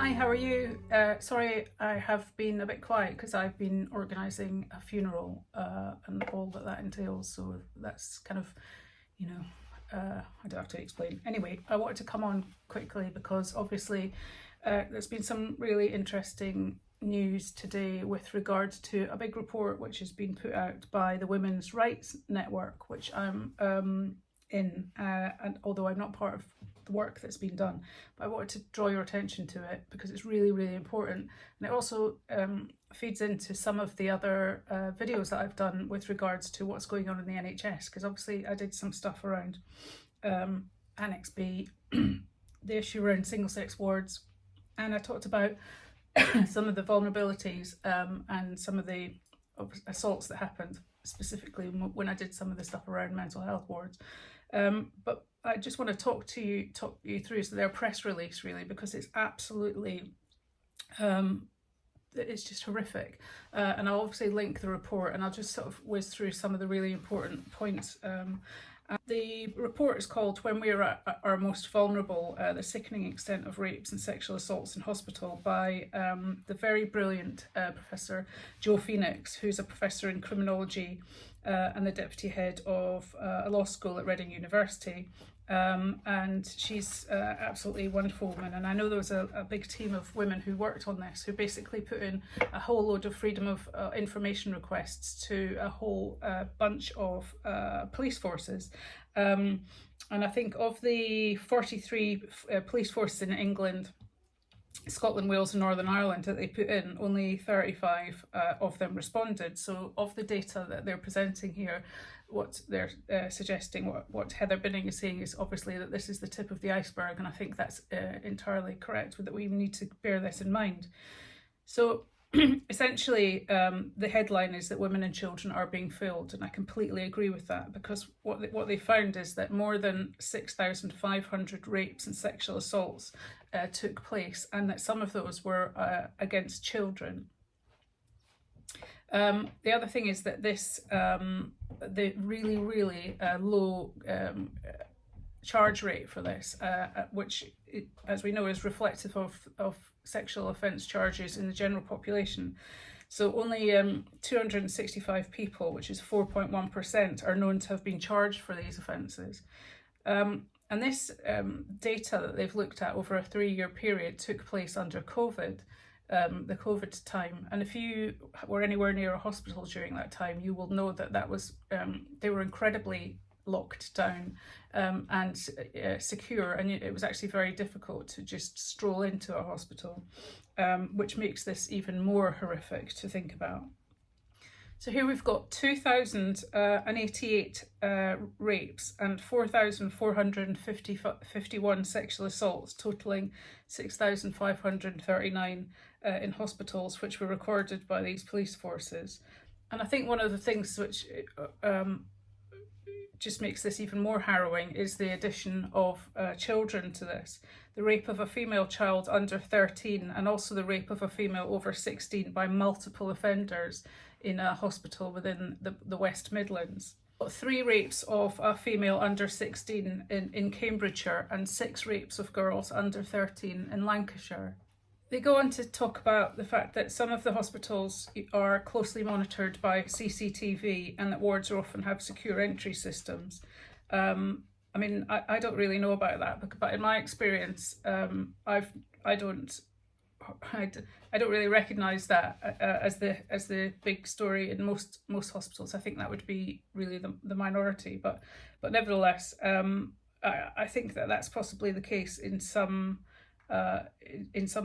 Hi, how are you? Sorry, I have been a bit quiet because I've been organising a funeral and all that entails. So that's kind of, you know, I don't have to explain. Anyway, I wanted to come on quickly because obviously there's been some really interesting news today with regard to a big report which has been put out by the Women's Rights Network, which I'm in, and although I'm not part of the work that's been done, but I wanted to draw your attention to it because it's really, really important. And it also feeds into some of the other videos that I've done with regards to what's going on in the NHS, because obviously I did some stuff around Annex B, the issue around single-sex wards, and I talked about some of the vulnerabilities and some of the assaults that happened, specifically when I did some of the stuff around mental health wards. But I just want to talk you through their press release, really, because it's absolutely it's just horrific, and I'll obviously link the report, and I'll just sort of whiz through some of the really important points. The report is called "When We Are at Our Most Vulnerable: The Sickening Extent of Rapes and Sexual Assaults in Hospital" by the very brilliant Professor Jo Phoenix, who's a professor in criminology and the deputy head of a law school at Reading University. And she's absolutely wonderful woman, and I know there was a big team of women who worked on this, who basically put in a whole load of freedom of information requests to a whole bunch of police forces. And I think of the 43 police forces in England, Scotland, Wales and Northern Ireland that they put in, only 35 of them responded. So of the data that they're presenting here, what they're suggesting, what Heather Binning is saying, is obviously that this is the tip of the iceberg, and I think that's entirely correct, that we need to bear this in mind. So essentially, the headline is that women and children are being failed, and I completely agree with that, because what they found is that more than 6,500 rapes and sexual assaults took place, and that some of those were against children. The other thing is that this the really, really low charge rate for this, which, as we know, is reflective of sexual offence charges in the general population. So only 265 people, which is 4.1%, are known to have been charged for these offences. And this data that they've looked at over a 3-year period took place under COVID, the COVID time. And if you were anywhere near a hospital during that time, you will know that was they were incredibly locked down and secure, and it was actually very difficult to just stroll into a hospital, which makes this even more horrific to think about. So here we've got 2,088 rapes and 4,451 sexual assaults, totaling 6,539 in hospitals, which were recorded by these police forces. And I think one of the things which just makes this even more harrowing is the addition of children to this. The rape of a female child under 13, and also the rape of a female over 16 by multiple offenders in a hospital within the West Midlands. 3 rapes of a female under 16 in Cambridgeshire, and 6 rapes of girls under 13 in Lancashire. They go on to talk about the fact that some of the hospitals are closely monitored by CCTV, and that wards often have secure entry systems. I mean, I don't really know about that, but in my experience, I don't really recognise that as the big story in most hospitals. I think that would be really the minority, but nevertheless, I think that's possibly the case in some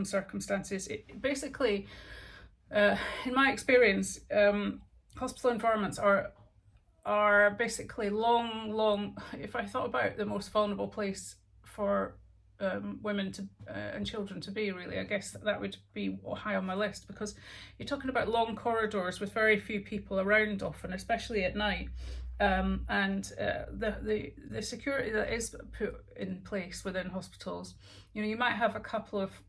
circumstances. Basically, in my experience, hospital environments are basically long. If I thought about the most vulnerable place for women and children to be, really, I guess that would be high on my list, because you're talking about long corridors with very few people around often, especially at night. And the security that is put in place within hospitals, you might have a couple of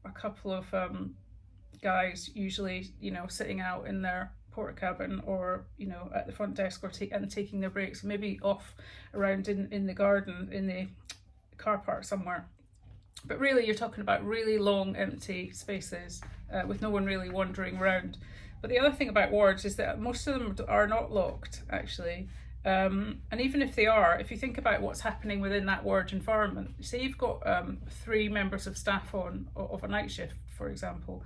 guys, usually, sitting out in their port cabin, or at the front desk, or taking their breaks, maybe off around in the garden, in the car park somewhere. But really, you're talking about really long empty spaces with no one really wandering around. But the other thing about wards is that most of them are not locked, actually. And even if they are, if you think about what's happening within that ward environment, say you've got 3 members of staff on of a night shift, for example,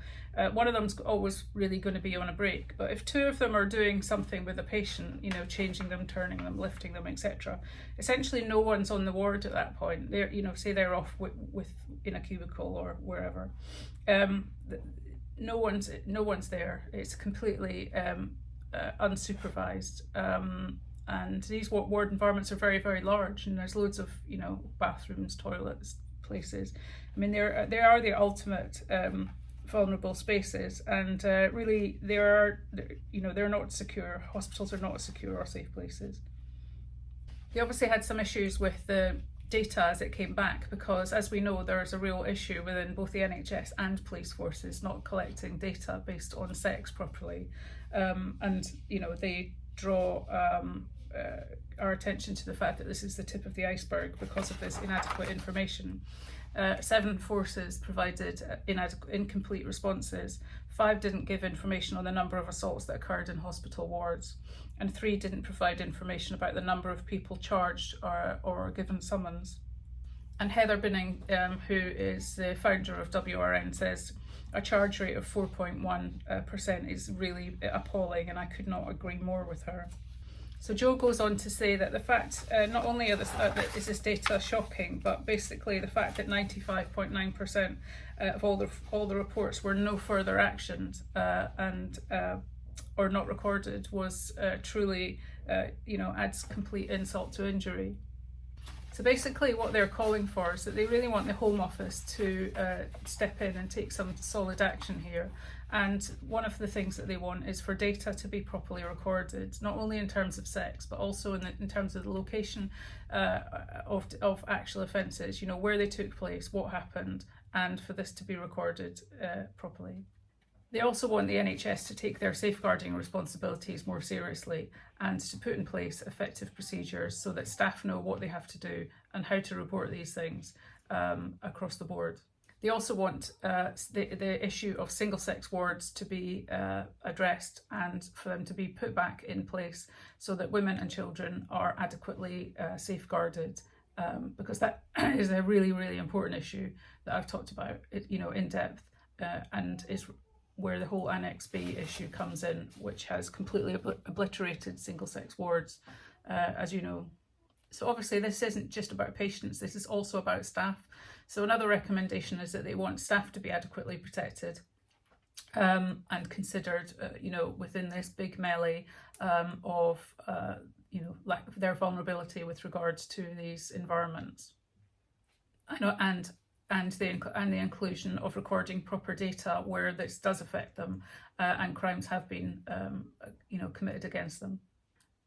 one of them's always really going to be on a break. But if 2 of them are doing something with a patient, you know, changing them, turning them, lifting them, etc., essentially no one's on the ward at that point. They're, you know, say they're off with in a cubicle or wherever. No one's there. It's completely unsupervised. And these ward environments are very, very large, and there's loads of, you know, bathrooms, toilets, places. I mean, they are the ultimate vulnerable spaces, and really they're not secure. Hospitals are not secure or safe places. They obviously had some issues with the data as it came back, because as we know, there's a real issue within both the NHS and police forces not collecting data based on sex properly, and you know, they draw our attention to the fact that this is the tip of the iceberg because of this inadequate information. 7 forces provided incomplete responses, 5 didn't give information on the number of assaults that occurred in hospital wards, and 3 didn't provide information about the number of people charged or given summons. And Heather Binning, who is the founder of WRN, says a charge rate of 4.1% is really appalling, and I could not agree more with her. So Jo goes on to say that the fact, not only is this data shocking, but basically the fact that 95.9% of all the reports were no further actioned or not recorded was truly, adds complete insult to injury. So basically what they're calling for is that they really want the Home Office to step in and take some solid action here. And one of the things that they want is for data to be properly recorded, not only in terms of sex, but also in terms of the location of actual offences, you know, where they took place, what happened, and for this to be recorded properly. They also want the NHS to take their safeguarding responsibilities more seriously and to put in place effective procedures so that staff know what they have to do and how to report these things across the board. They also want the issue of single-sex wards to be addressed and for them to be put back in place so that women and children are adequately safeguarded, because that is a really, really important issue that I've talked about, in depth, and is where the whole Annex B issue comes in, which has completely obliterated single-sex wards, as you know. So obviously this isn't just about patients, this is also about staff. So another recommendation is that they want staff to be adequately protected and considered, within this big melee of their vulnerability with regards to these environments. And the inclusion of recording proper data where this does affect them and crimes have been committed against them.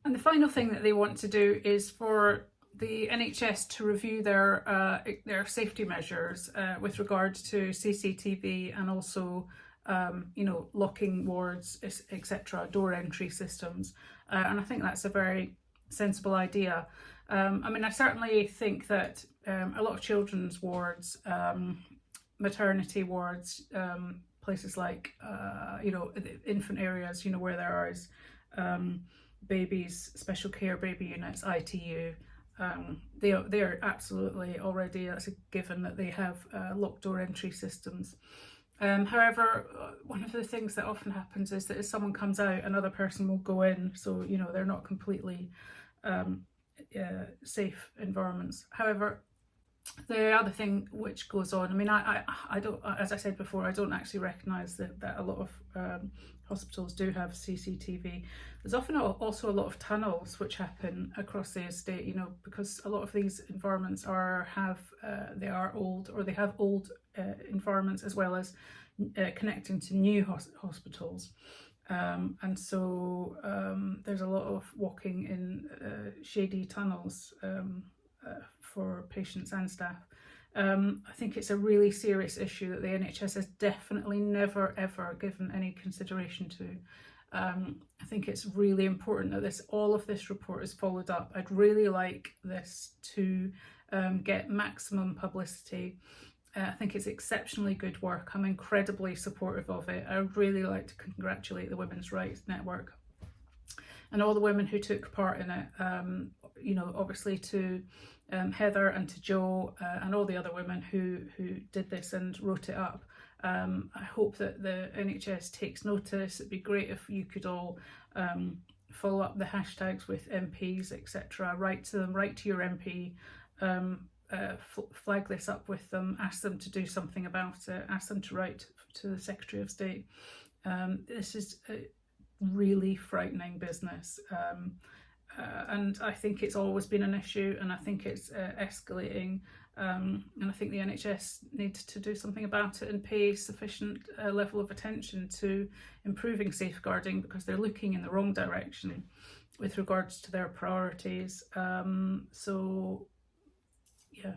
And the final thing that they want to do is for the NHS to review their safety measures with regard to CCTV and also locking wards, etc., door entry systems. And I think that's a very sensible idea. I certainly think that a lot of children's wards, maternity wards, places like infant areas, where there is babies, special care baby units, ITU, they are absolutely already, that's a given that they have locked door entry systems. However, one of the things that often happens is that if someone comes out, another person will go in, so they're not completely safe environments. However, the other thing which goes on, I don't, as I said before, I don't actually recognise that a lot of hospitals do have CCTV. There's often also a lot of tunnels which happen across the estate, because a lot of these environments they are old, or they have old environments as well as connecting to new hospitals. And so there's a lot of walking in shady tunnels for patients and staff. I think it's a really serious issue that the NHS has definitely never ever given any consideration to. I think it's really important that all of this report is followed up. I'd really like this to get maximum publicity I think it's exceptionally good work. I'm incredibly supportive of it. I would really like to congratulate the Women's Rights Network and all the women who took part in it. You know, obviously to Heather and to Jo and all the other women who did this and wrote it up. I hope that the NHS takes notice. It'd be great if you could all follow up the hashtags with MPs, etc. Write to them, write to your MP, flag this up with them, ask them to do something about it, ask them to write to the Secretary of State. This is a really frightening business. And I think it's always been an issue, and I think it's escalating, and I think the NHS needs to do something about it and pay sufficient level of attention to improving safeguarding, because they're looking in the wrong direction with regards to their priorities. So yeah.